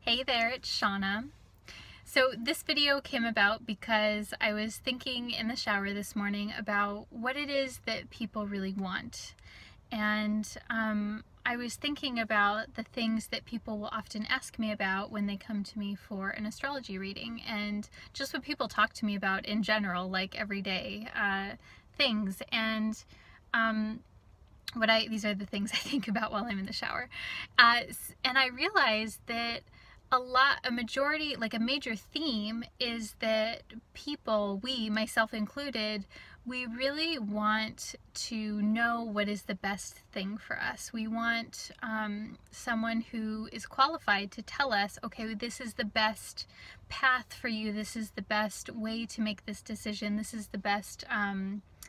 Hey there, it's Shauna. So this video came about because I was thinking in the shower this morning about what it is that people really want. And I was thinking about the things that people will often ask me about when they come to me for an astrology reading, and just what people talk to me about in general, like everyday things. And these are the things I think about while I'm in the shower. And I realized that a major theme is that people, we, myself included, we really want to know what is the best thing for us. We want someone who is qualified to tell us, okay, this is the best path for you, this is the best way to make this decision, this is the best,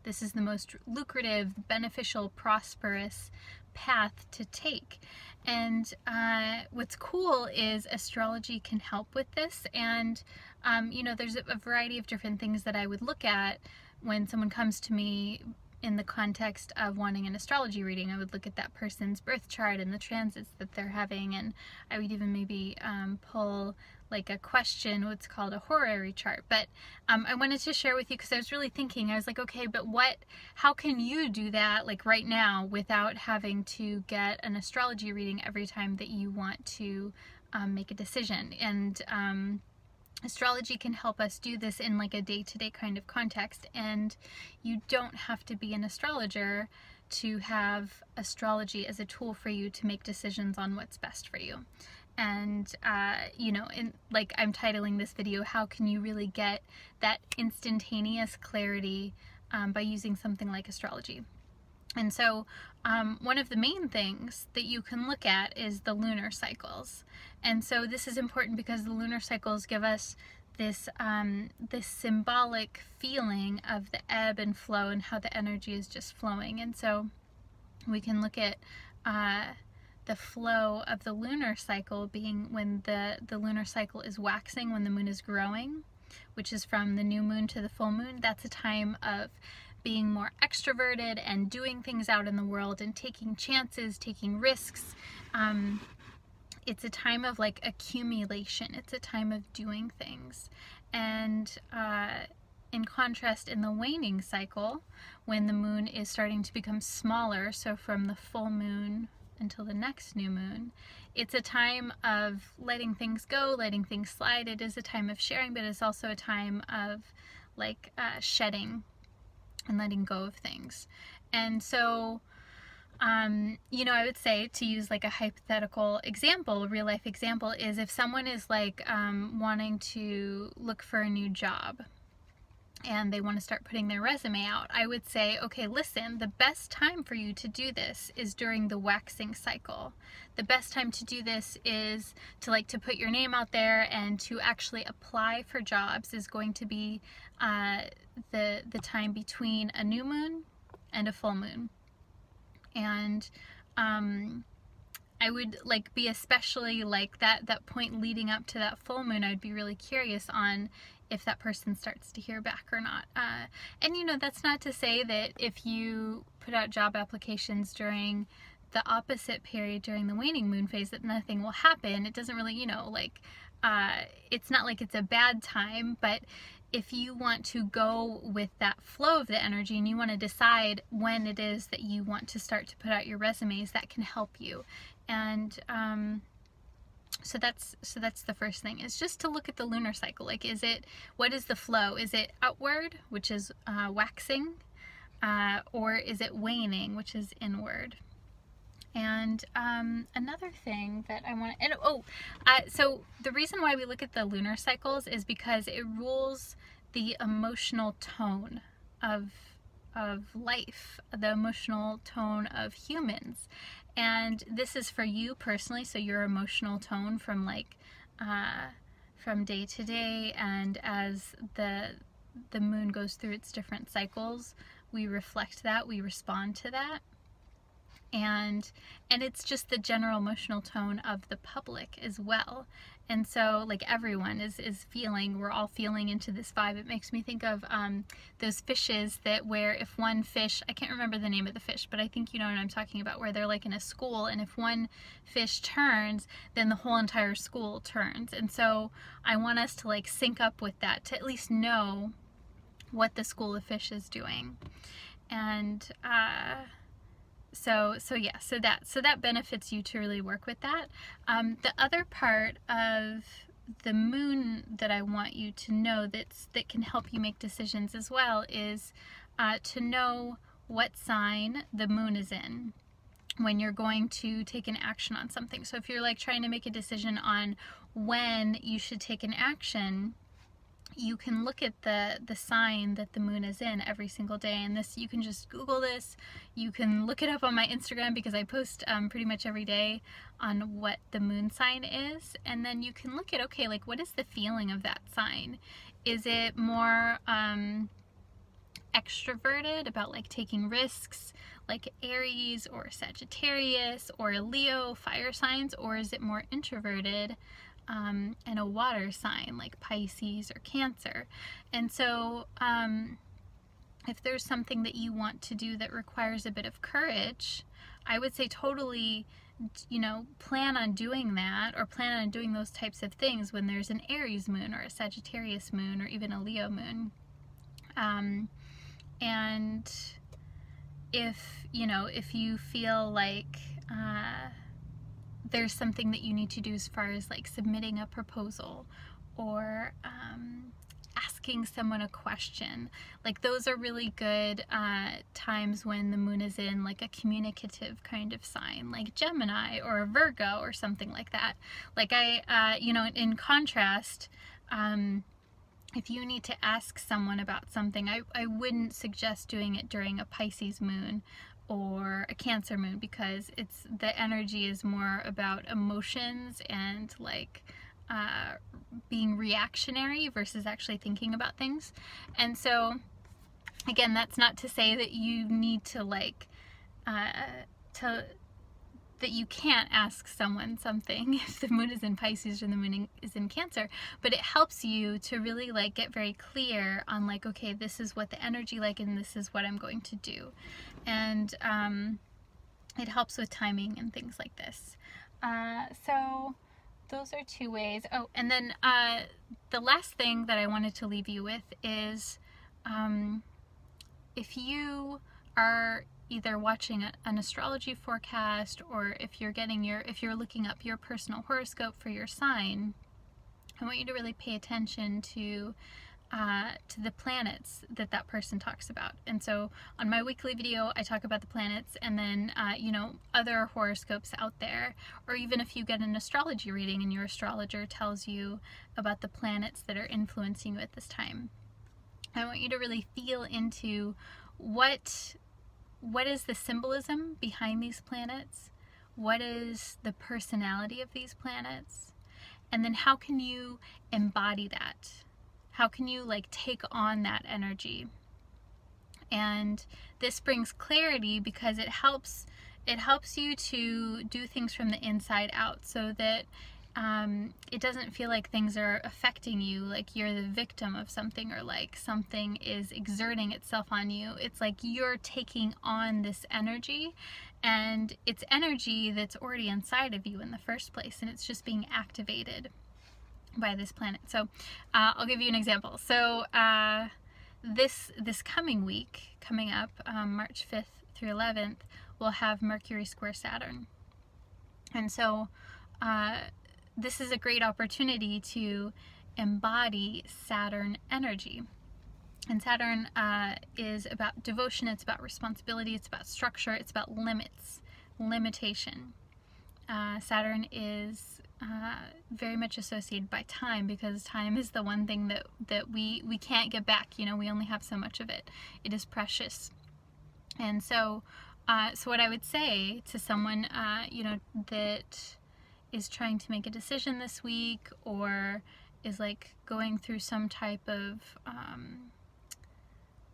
this is the most lucrative, beneficial, prosperous path to take. And what's cool is astrology can help with this, and there's a variety of different things that I would look at when someone comes to me in the context of wanting an astrology reading. I would look at that person's birth chart and the transits that they're having, and I would even maybe pull like a question, what's called a horary chart. But I wanted to share with you because I was really thinking, I was like, okay, but how can you do that like right now without having to get an astrology reading every time that you want to make a decision? And astrology can help us do this in like a day-to-day kind of context, and you don't have to be an astrologer to have astrology as a tool for you to make decisions on what's best for you. And like I'm titling this video, how can you really get that instantaneous clarity by using something like astrology? And so one of the main things that you can look at is the lunar cycles. And so this is important because the lunar cycles give us this symbolic feeling of the ebb and flow and how the energy is just flowing. And so we can look at the flow of the lunar cycle being when the lunar cycle is waxing, when the moon is growing, which is from the new moon to the full moon. That's a time of being more extroverted and doing things out in the world and taking chances, taking risks. It's a time of like accumulation. It's a time of doing things. And in contrast, in the waning cycle, when the moon is starting to become smaller, so from the full moon until the next new moon, it's a time of letting things go, letting things slide. It is a time of sharing, but it's also a time of like shedding and letting go of things. And so I would say, to use like a hypothetical example, a real life example, is if someone is like wanting to look for a new job and they want to start putting their resume out, I would say, okay, listen, the best time for you to do this is during the waxing cycle. The best time to do this is to put your name out there and to actually apply for jobs is going to be the time between a new moon and a full moon. And I would be especially like that point leading up to that full moon, I'd be really curious on if that person starts to hear back or not. And that's not to say that if you put out job applications during the opposite period, during the waning moon phase, that nothing will happen. It doesn't really, it's not like it's a bad time, but if you want to go with that flow of the energy and you want to decide when it is that you want to start to put out your resumes, that can help you. And so that's the first thing, is just to look at the lunar cycle. Like, what is the flow? Is it outward, which is waxing, or is it waning, which is inward? And another thing that I want to, so the reason why we look at the lunar cycles is because it rules the emotional tone of life, the emotional tone of humans. And this is for you personally, so your emotional tone from from day to day, and as the moon goes through its different cycles, we reflect that, we respond to that. and it's just the general emotional tone of the public as well. And so like everyone is feeling, we're all feeling into this vibe. It makes me think of those fishes that where if one fish, I can't remember the name of the fish, but I think you know what I'm talking about, where they're like in a school, and if one fish turns, then the whole entire school turns. And so I want us to like sync up with that, to at least know what the school of fish is doing. And so that benefits you to really work with that. The other part of the moon that I want you to know that can help you make decisions as well is to know what sign the moon is in when you're going to take an action on something. So if you're like trying to make a decision on when you should take an action, you can look at the sign that the moon is in every single day. And this, you can just Google this. You can look it up on my Instagram, because I post pretty much every day on what the moon sign is. And then you can look at, okay, like what is the feeling of that sign? Is it more extroverted, about like taking risks, like Aries or Sagittarius or Leo, fire signs? Or is it more introverted, and a water sign like Pisces or Cancer? And so if there's something that you want to do that requires a bit of courage, I would say totally, you know, plan on doing that, or plan on doing those types of things when there's an Aries moon or a Sagittarius moon or even a Leo moon. And if, you know, if you feel like there's something that you need to do as far as like submitting a proposal, or asking someone a question, like those are really good times when the moon is in like a communicative kind of sign, like Gemini or Virgo or something like that. Like you know, in contrast, if you need to ask someone about something, I wouldn't suggest doing it during a Pisces moon or a Cancer moon, because the energy is more about emotions and like being reactionary versus actually thinking about things. And so again, that's not to say that you need to like that you can't ask someone something if the moon is in Pisces or the moon is in Cancer, but it helps you to really like get very clear on like, okay, this is what the energy like, and this is what I'm going to do. And it helps with timing and things like this. So those are two ways. Oh, and then the last thing that I wanted to leave you with is if you are either watching an astrology forecast, or if you're looking up your personal horoscope for your sign, I want you to really pay attention to the planets that person talks about. And so on my weekly video, I talk about the planets, and then you know, other horoscopes out there, or even if you get an astrology reading and your astrologer tells you about the planets that are influencing you at this time, I want you to really feel into what is the symbolism behind these planets? What is the personality of these planets? And then how can you embody that? How can you like take on that energy? And this brings clarity, because it helps you to do things from the inside out, so that it doesn't feel like things are affecting you, like you're the victim of something, or like something is exerting itself on you. It's like you're taking on this energy, and it's energy that's already inside of you in the first place, and it's just being activated by this planet. So I'll give you an example. So this coming week, coming up, March 5th through 11th, we'll have Mercury square Saturn. And so this is a great opportunity to embody Saturn energy. And Saturn is about devotion, it's about responsibility, it's about structure, it's about limitation. Saturn is very much associated by time, because time is the one thing that we can't get back. You know, we only have so much of it. It is precious. And so so what I would say to someone you know, that is trying to make a decision this week, or is like going through some type of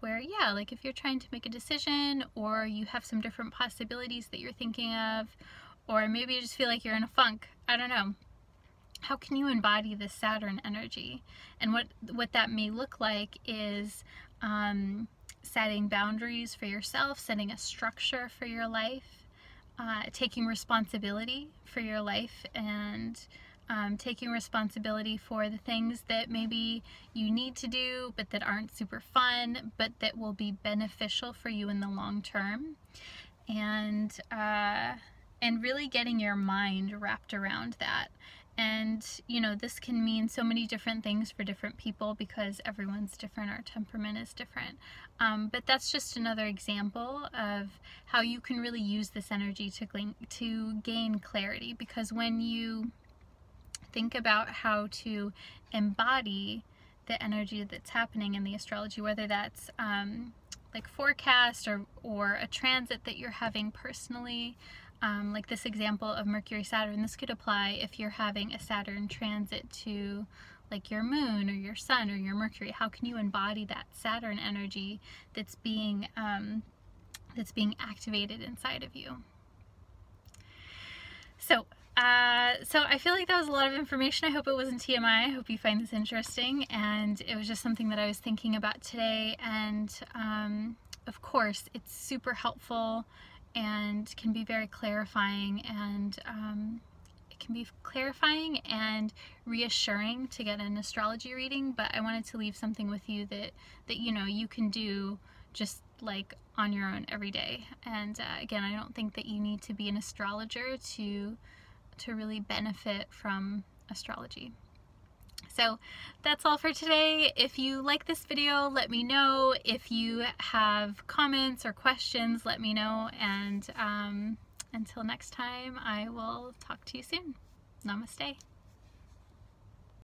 where, yeah, like if you're trying to make a decision, or you have some different possibilities that you're thinking of, or maybe you just feel like you're in a funk, I don't know. How can you embody this Saturn energy? And what that may look like is setting boundaries for yourself, setting a structure for your life, taking responsibility for your life, and taking responsibility for the things that maybe you need to do but that aren't super fun, but that will be beneficial for you in the long term. And really getting your mind wrapped around that. And, you know, this can mean so many different things for different people because everyone's different, our temperament is different. But that's just another example of how you can really use this energy to gain clarity. Because when you think about how to embody the energy that's happening in the astrology, whether that's like forecast or a transit that you're having personally, like this example of Mercury Saturn, this could apply if you're having a Saturn transit to like your moon or your sun or your Mercury. How can you embody that Saturn energy that's being activated inside of you? So I feel like that was a lot of information. I hope it wasn't TMI. I hope you find this interesting, and it was just something that I was thinking about today. And of course, it's super helpful and can be very clarifying, and it can be clarifying and reassuring to get an astrology reading. But I wanted to leave something with you that you know you can do just like on your own every day. And again, I don't think that you need to be an astrologer to really benefit from astrology. So that's all for today. If you like this video, let me know. If you have comments or questions, let me know. And until next time, I will talk to you soon. Namaste.